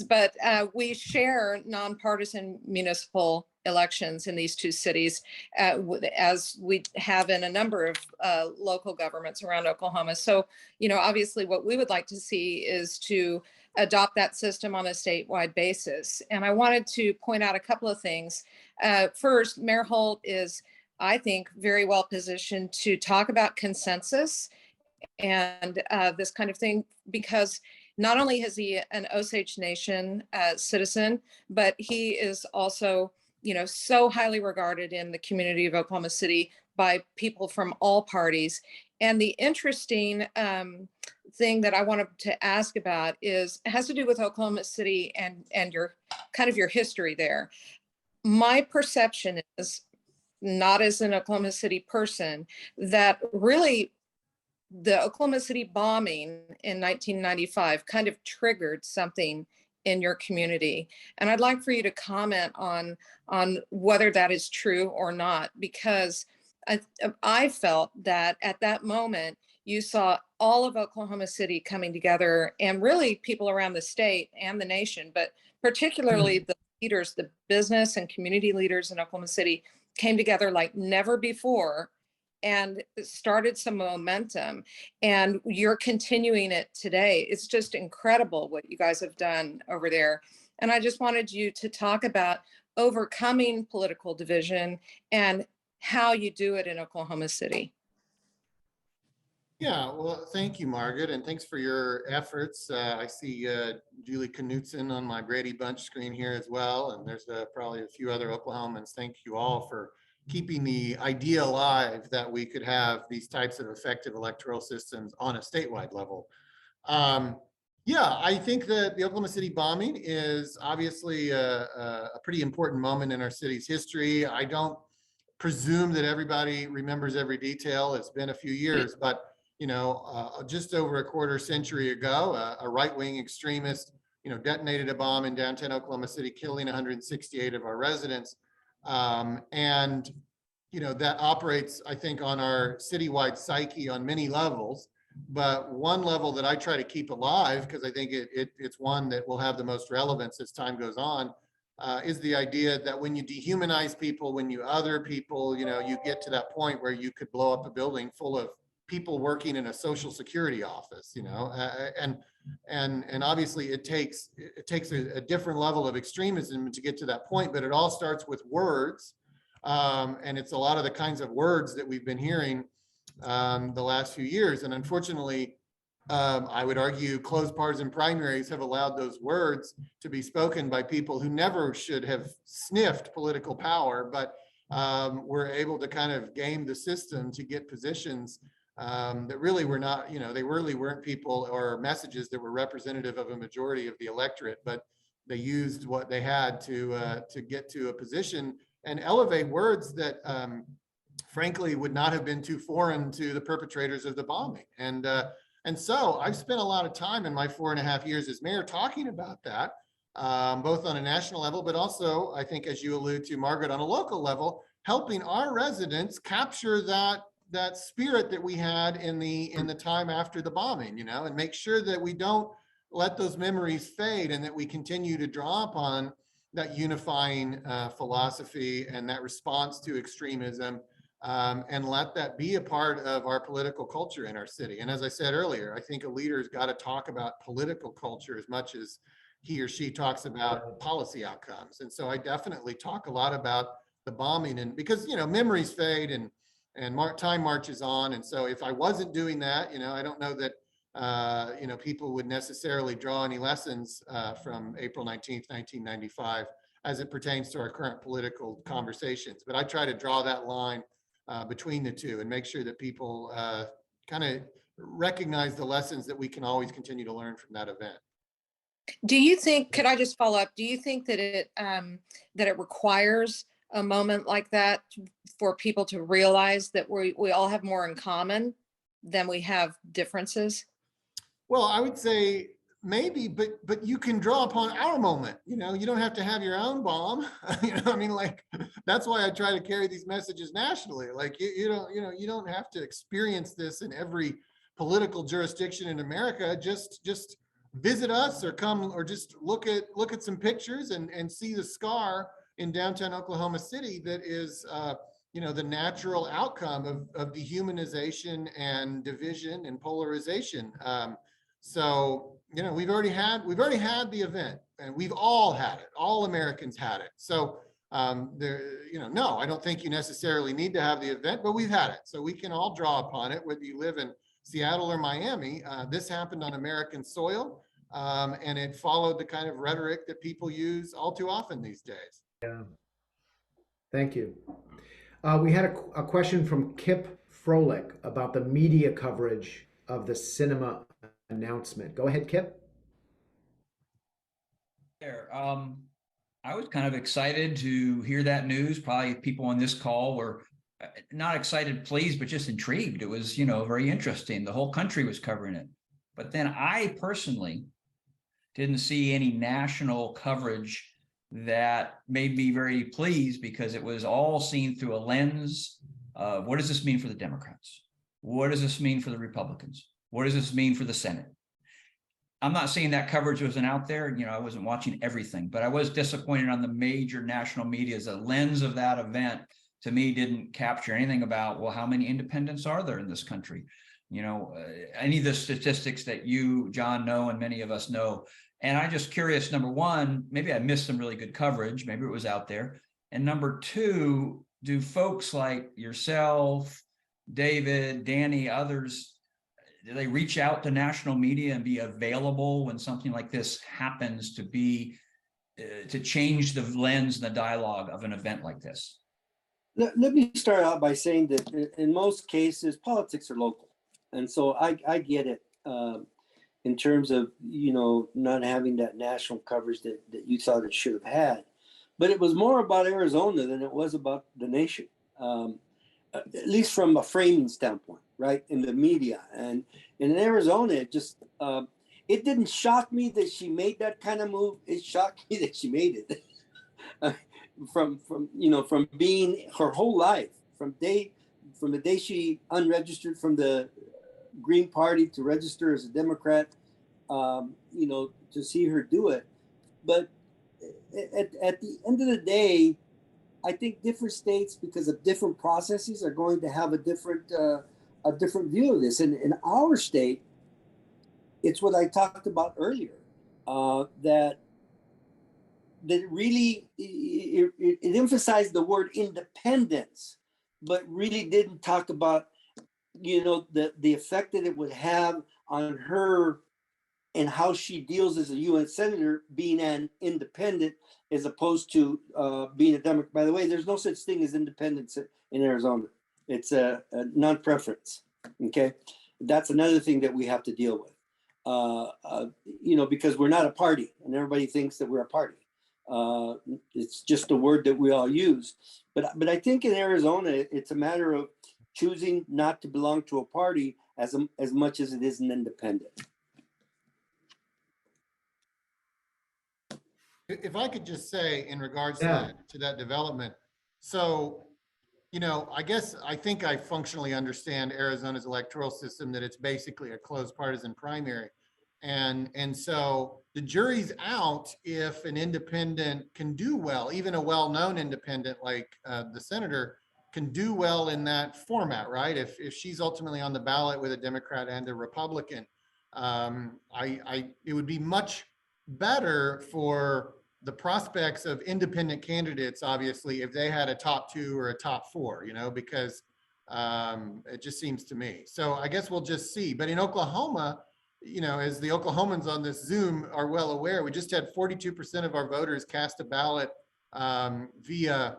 but we share nonpartisan municipal elections in these two cities, as we have in a number of local governments around Oklahoma. So, obviously what we would like to see is to adopt that system on a statewide basis. And I wanted to point out a couple of things. First, Mayor Holt is, I think, very well positioned to talk about consensus and this kind of thing, because not only is he an Osage Nation citizen, but he is also, so highly regarded in the community of Oklahoma City by people from all parties. And the interesting thing that I wanted to ask about has to do with Oklahoma City and your history there. My perception is, not as an Oklahoma City person, that really the Oklahoma City bombing in 1995 kind of triggered something in your community. And I'd like for you to comment on whether that is true or not, because I felt that at that moment, you saw all of Oklahoma City coming together, and really people around the state and the nation, but particularly the leaders, the business and community leaders in Oklahoma City, came together like never before and started some momentum. And you're continuing it today. It's just incredible what you guys have done over there. And I just wanted you to talk about overcoming political division and how you do it in Oklahoma City. Yeah, well, thank you, Margaret, and thanks for your efforts. I see Julie Knutson on my Brady Bunch screen here as well, and there's probably a few other Oklahomans. Thank you all for keeping the idea alive that we could have these types of effective electoral systems on a statewide level. Yeah, I think that the Oklahoma City bombing is obviously a pretty important moment in our city's history. I don't presume that everybody remembers every detail. It's been a few years, but just over a quarter century ago, a right-wing extremist, detonated a bomb in downtown Oklahoma City, killing 168 of our residents. And that operates, I think, on our citywide psyche on many levels. But one level that I try to keep alive, because I think it's one that will have the most relevance as time goes on, is the idea that when you dehumanize people, when you other people, you get to that point where you could blow up a building full of people working in a social security office, and obviously it takes a different level of extremism to get to that point, but it all starts with words. And it's a lot of the kinds of words that we've been hearing the last few years. And unfortunately, I would argue closed partisan primaries have allowed those words to be spoken by people who never should have sniffed political power, but were able to kind of game the system to get positions that really were not, they really weren't people or messages that were representative of a majority of the electorate, but they used what they had to get to a position and elevate words that frankly would not have been too foreign to the perpetrators of the bombing. And so I've spent a lot of time in my 4.5 years as mayor talking about that, both on a national level, but also, I think, as you allude to, Margaret, on a local level, helping our residents capture that spirit that we had in the time after the bombing, and make sure that we don't let those memories fade and that we continue to draw upon that unifying philosophy and that response to extremism, and let that be a part of our political culture in our city. And as I said earlier, I think a leader's got to talk about political culture as much as he or she talks about policy outcomes. And so I definitely talk a lot about the bombing, and because memories fade and time marches on. And so if I wasn't doing that, I don't know that people would necessarily draw any lessons from April 19th, 1995 as it pertains to our current political conversations. But I try to draw that line between the two and make sure that people kind of recognize the lessons that we can always continue to learn from that event. Do you think, could I just follow up? Do you think that it requires a moment like that for people to realize that we all have more in common than we have differences? Well, I would say maybe, but you can draw upon our moment. You know, you don't have to have your own bomb. You know, I mean, like, that's why I try to carry these messages nationally. Like, you don't, you know, you don't have to experience this in every political jurisdiction in America. Just visit us, or come, or just look at some pictures and see the scar in downtown Oklahoma City that is, you know, the natural outcome of dehumanization and division and polarization. So, you know, we've already had the event, and we've all had it. All Americans had it. So there, you know, no, I don't think you necessarily need to have the event, but we've had it. So we can all draw upon it, whether you live in Seattle or Miami. This happened on American soil, and it followed the kind of rhetoric that people use all too often these days. Yeah. Thank you. We had a question from Kip Froelich about the media coverage of the cinema announcement. Go ahead, Kip. There. I was kind of excited to hear that news. Probably people on this call were not excited, pleased, but just intrigued. It was, you know, very interesting. The whole country was covering it. But then I personally didn't see any national coverage that made me very pleased, because it was all seen through a lens of, what does this mean for the Democrats? What does this mean for the Republicans? What does this mean for the Senate? I'm not saying that coverage wasn't out there. You know, I wasn't watching everything, but I was disappointed on the major national media. The lens of that event, to me, didn't capture anything about, well, how many independents are there in this country? You know, any of the statistics that you, John, know, and many of us know. And I'm just curious, number one, maybe I missed some really good coverage. Maybe it was out there. And number two, do folks like yourself, David, Danny, others, do they reach out to national media and be available when something like this happens, to be to change the lens and the dialogue of an event like this? Let me start out by saying that in most cases, politics are local. And so I get it in terms of, you know, not having that national coverage that you thought it should have had. But it was more about Arizona than it was about the nation, at least from a framing standpoint, right, in the media. And in Arizona, it just, it didn't shock me that she made that kind of move. It shocked me that she made it. From you know, from being her whole life, from the day she unregistered from the Green Party to register as a Democrat, you know, to see her do it. But at the end of the day, I think different states, because of different processes, are going to have a different view of this. And in our state, it's what I talked about earlier, that really it emphasized the word independence, but really didn't talk about, you know, the effect that it would have on her and how she deals as a UN senator, being an independent as opposed to being a Democrat. By the way, there's no such thing as independence in Arizona. It's a non-preference. Okay, that's another thing that we have to deal with. You know, because we're not a party, and everybody thinks that we're a party. It's just a word that we all use. But I think in Arizona, it's a matter of choosing not to belong to a party as much as it is an independent. If I could just say, in regards to that development, so, you know, I think I functionally understand Arizona's electoral system, that it's basically a closed partisan primary. And so the jury's out if an independent can do well, even a well-known independent like the senator can do well in that format, right? If she's ultimately on the ballot with a Democrat and a Republican, it would be much better for the prospects of independent candidates, obviously, if they had a top 2 or a top 4, you know, because it just seems to me. So I guess we'll just see. But in Oklahoma, you know, as the Oklahomans on this Zoom are well aware, we just had 42% of our voters cast a ballot via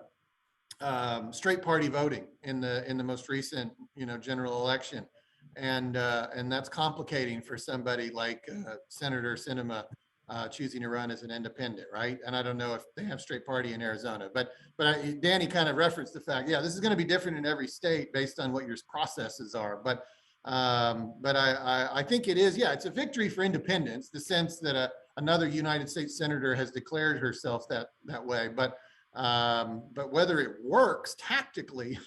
straight party voting in the most recent, you know, general election, and that's complicating for somebody like Senator Sinema choosing to run as an independent, right? And I don't know if they have straight party in Arizona, but Danny kind of referenced the fact, yeah, this is going to be different in every state based on what your processes are. But But I think it is, yeah, it's a victory for independence, the sense that another United States senator has declared herself that way. But whether it works tactically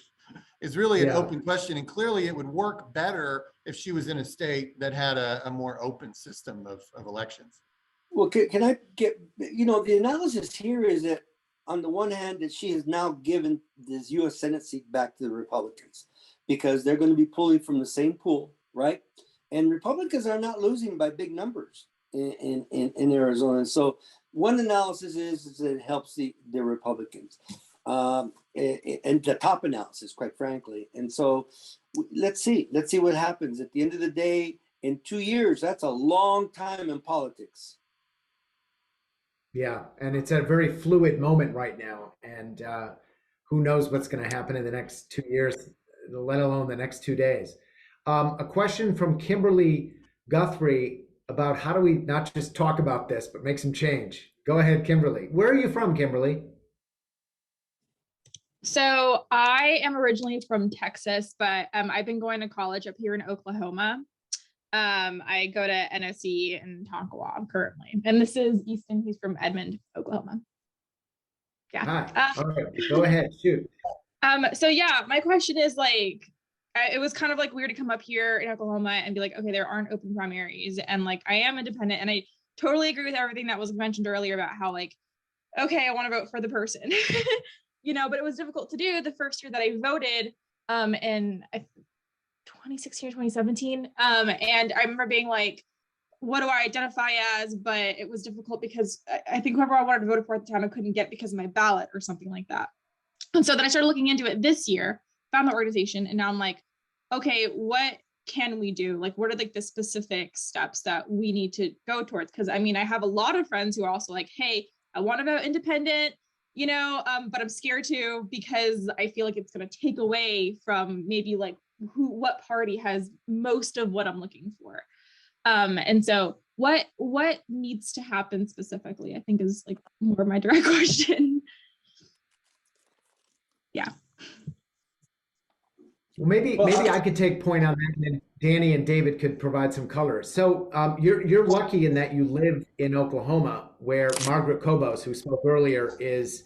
is really an open question. And clearly it would work better if she was in a state that had a more open system of elections. Well, can I get, the analysis here is that on the one hand, that she has now given this US Senate seat back to the Republicans because they're going to be pulling from the same pool, right? And Republicans are not losing by big numbers in Arizona. And so one analysis is that it helps the Republicans. And the top analysis, quite frankly. And so let's see what happens. At the end of the day, in 2 years, that's a long time in politics. Yeah, and it's a very fluid moment right now, and who knows what's going to happen in the next 2 years, let alone the next 2 days. A question from Kimberly Guthrie about how do we not just talk about this, but make some change. Go ahead, Kimberly. Where are you from, Kimberly? So I am originally from Texas, but I've been going to college up here in Oklahoma. I go to NOC in Tonkawa currently, and this is Easton. He's from Edmond, Oklahoma. Yeah. Hi. All right. Go ahead. Shoot. So yeah, my question is like, it was kind of like weird to come up here in Oklahoma and be like, okay, there aren't open primaries, and like I am independent, and I totally agree with everything that was mentioned earlier about how like, okay, I want to vote for the person, but it was difficult to do the first year that I voted, in 2016 or 2017. And I remember being like, what do I identify as? But it was difficult because I think whoever I wanted to vote for at the time, I couldn't get because of my ballot or something like that. And so then I started looking into it this year, found the organization, and now I'm like, okay, what can we do? Like, what are like the specific steps that we need to go towards? Because I mean, I have a lot of friends who are also like, hey, I want to vote independent, but I'm scared to because I feel like it's going to take away from maybe like what party has most of what I'm looking for. And so what needs to happen specifically, I think is like more my direct question. Yeah. Well, maybe I could take point on that, and then Danny and David could provide some color. So you're lucky in that you live in Oklahoma, where Margaret Kobos, who spoke earlier, is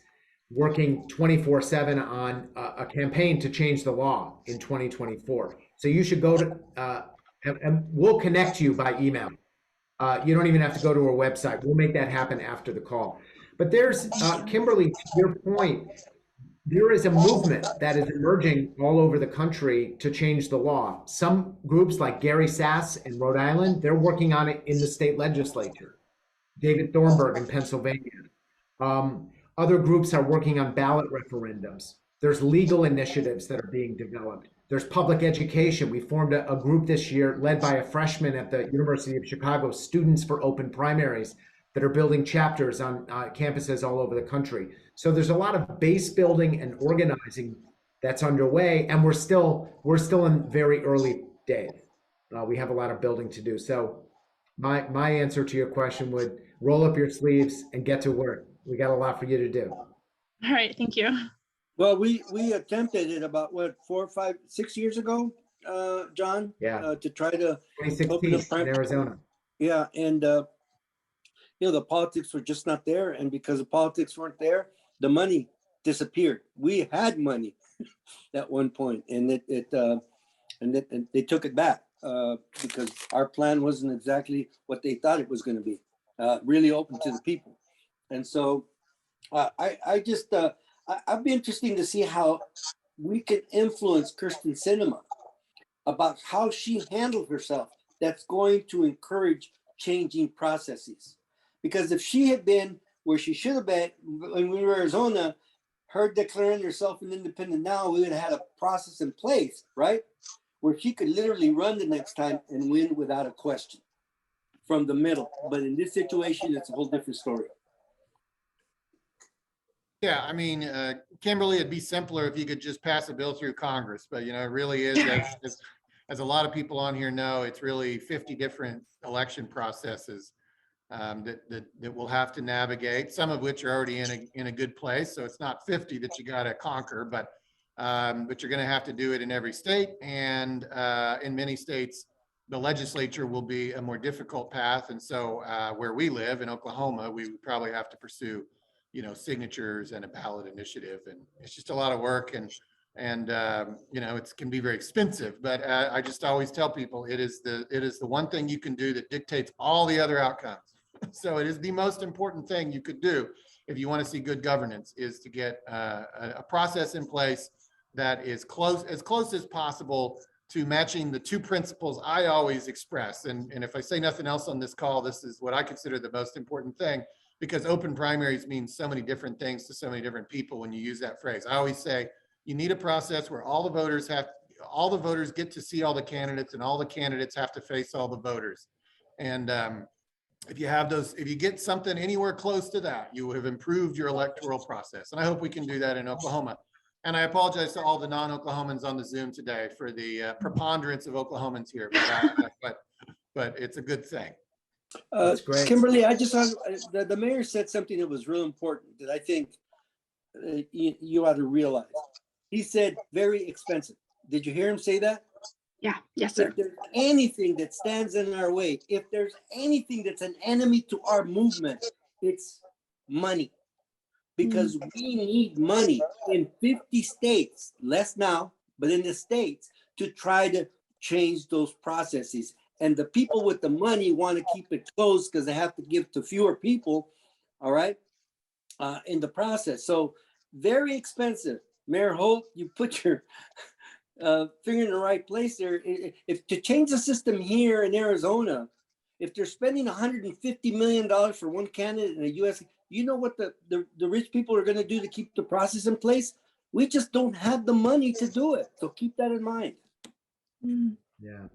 working 24/7 on a campaign to change the law in 2024. So you should go to, and we'll connect you by email. You don't even have to go to our website. We'll make that happen after the call. But there's, Kimberly, to your point, there is a movement that is emerging all over the country to change the law. Some groups like Gary Sass in Rhode Island, they're working on it in the state legislature. David Thornburg in Pennsylvania. Other groups are working on ballot referendums. There's legal initiatives that are being developed. There's public education. We formed a group this year led by a freshman at the University of Chicago, Students for Open Primaries, that are building chapters on campuses all over the country. So there's a lot of base building and organizing that's underway, and we're still in very early days. We have a lot of building to do. So my answer to your question would roll up your sleeves and get to work. We got a lot for you to do. All right, thank you. Well, we attempted it about 4, 5, 6 years ago, John. Yeah. To try to 2016 in Arizona. Yeah, and the politics were just not there, and because the politics weren't there, the money disappeared. We had money at one point, and they took it back because our plan wasn't exactly what they thought it was going to be, really open to the people. And so I'd be interesting to see how we can influence Kirsten Sinema about how she handled herself. That's going to encourage changing processes. Because if she had been where she should have been when we were in Arizona, her declaring herself an independent now, we would have had a process in place, right? Where she could literally run the next time and win without a question from the middle. But in this situation, it's a whole different story. Yeah, I mean, Kimberly, it'd be simpler if you could just pass a bill through Congress, but it really is, as a lot of people on here know, it's really 50 different election processes that we'll have to navigate, some of which are already in a good place. So it's not 50 that you got to conquer, but but you're going to have to do it in every state. And in many states, the legislature will be a more difficult path. And so where we live in Oklahoma, we would probably have to pursue, you know, signatures and a ballot initiative. And it's just a lot of work. And you know, it can be very expensive, but I just always tell people it is the one thing you can do that dictates all the other outcomes. So it is the most important thing you could do if you want to see good governance, is to get a process in place that is as close as possible to matching the two principles I always express. And if I say nothing else on this call, this is what I consider the most important thing, because open primaries means so many different things to so many different people when you use that phrase. I always say, you need a process where all the voters get to see all the candidates, and all the candidates have to face all the voters. And if you get something anywhere close to that, you have improved your electoral process. And I hope we can do that in Oklahoma. And I apologize to all the non-Oklahomans on the Zoom today for the preponderance of Oklahomans here, but it's a good thing. That's great. Kimberly, I just the mayor said something that was real important that I think you ought to realize. He said very expensive. Did you hear him say that? Yeah. Yes, sir. If there's anything that stands in our way, if there's anything that's an enemy to our movement, it's money. Because we need money in 50 states, less now, but in the states, to try to change those processes. And the people with the money want to keep it closed because they have to give to fewer people, all right, in the process. So very expensive. Mayor Holt, you put your finger in the right place there. If to change the system here in Arizona, if they're spending $150 million for one candidate in the U.S., you know what the rich people are going to do to keep the process in place? We just don't have the money to do it. So keep that in mind. Yeah.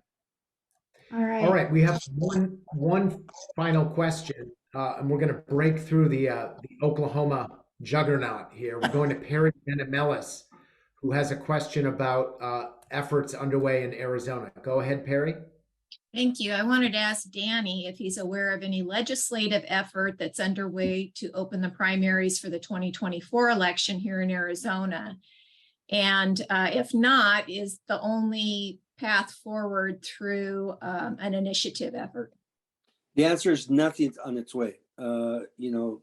All right. All right. We have one final question, and we're going to break through the Oklahoma juggernaut here. We're going to Perry Benemelis, who has a question about efforts underway in Arizona. Go ahead, Perry. Thank you. I wanted to ask Danny if he's aware of any legislative effort that's underway to open the primaries for the 2024 election here in Arizona. And if not, is the only path forward through an initiative effort? The answer is nothing's on its way. You know,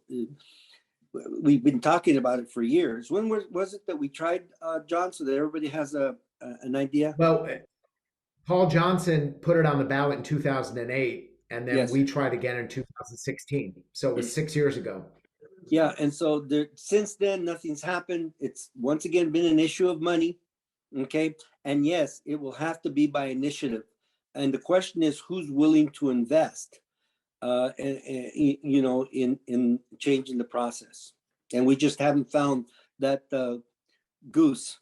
we've been talking about it for years. When was it that we tried, John, so that everybody has an idea? Well, Paul Johnson put it on the ballot in 2008, and then we tried again in 2016. So it was 6 years ago. Yeah, and so since then, nothing's happened. It's once again been an issue of money, okay? And yes, it will have to be by initiative. And the question is, who's willing to invest, you know, in changing the process? And we just haven't found that goose.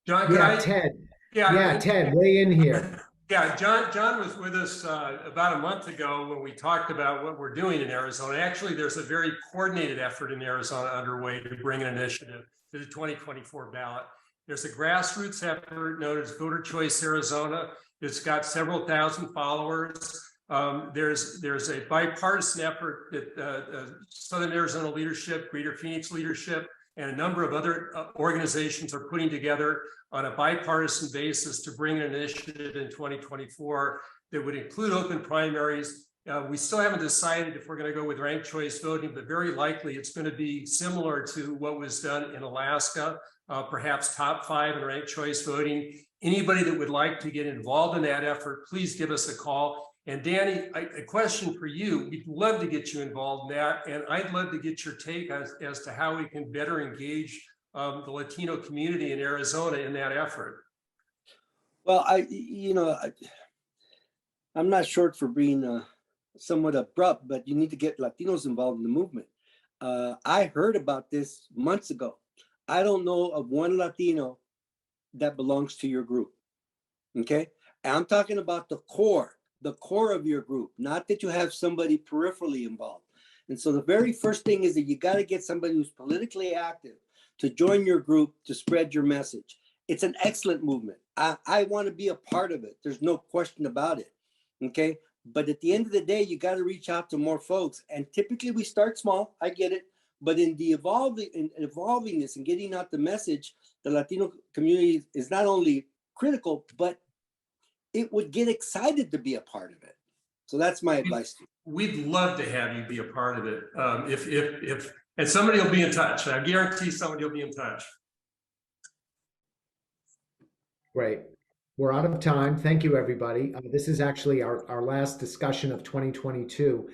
John, Ted. Yeah, Ted, weigh in here. Yeah, John was with us about a month ago when we talked about what we're doing in Arizona. Actually, there's a very coordinated effort in Arizona underway to bring an initiative to the 2024 ballot. There's a grassroots effort known as Voter Choice Arizona. It's got several thousand followers. There's a bipartisan effort that Southern Arizona leadership, Greater Phoenix leadership, and a number of other organizations are putting together on a bipartisan basis to bring an initiative in 2024 that would include open primaries. We still haven't decided if we're going to go with ranked choice voting, but very likely it's going to be similar to what was done in Alaska, perhaps top 5 in ranked choice voting. Anybody that would like to get involved in that effort, please give us a call. And Danny, a question for you. We'd love to get you involved in that. And I'd love to get your take as to how we can better engage the Latino community in Arizona in that effort. Well, I'm not short for being somewhat abrupt, but you need to get Latinos involved in the movement. I heard about this months ago. I don't know of one Latino that belongs to your group. Okay. And I'm talking about the core of your group, not that you have somebody peripherally involved. And so the very first thing is that you got to get somebody who's politically active to join your group to spread your message. It's an excellent movement. I want to be a part of it. There's no question about it. Okay. But at the end of the day, you got to reach out to more folks. And typically we start small. I get it. But in the evolving this and getting out the message, the Latino community is not only critical, but it would get excited to be a part of it. So that's my advice to you. We'd love to have you be a part of it. And somebody will be in touch. I guarantee somebody will be in touch. Great. We're out of time. Thank you, everybody. This is actually our last discussion of 2022.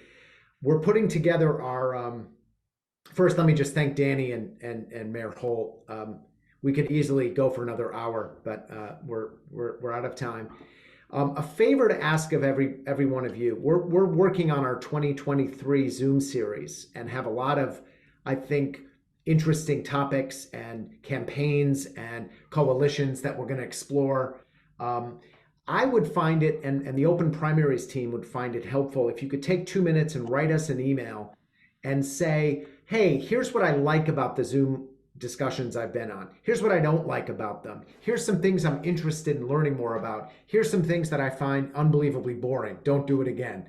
We're putting together our, first, let me just thank Danny and Mayor Holt. We could easily go for another hour, but we're out of time. A favor to ask of every one of you. We're working on our 2023 Zoom series and have a lot of, I think, interesting topics and campaigns and coalitions that we're going to explore. I would find it, and the Open Primaries team would find it helpful if you could take 2 minutes and write us an email and say, hey, here's what I like about the Zoom discussions I've been on. Here's what I don't like about them. Here's some things I'm interested in learning more about. Here's some things that I find unbelievably boring. Don't do it again.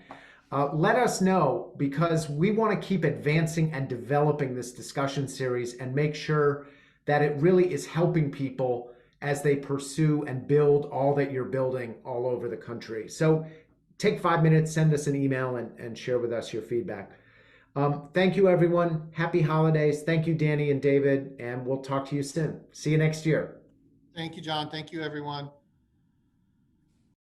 Let us know, because we want to keep advancing and developing this discussion series and make sure that it really is helping people as they pursue and build all that you're building all over the country. So take 5 minutes, send us an email, and share with us your feedback. Thank you, everyone. Happy holidays. Thank you, Danny and David, and we'll talk to you soon. See you next year. Thank you, John. Thank you, everyone.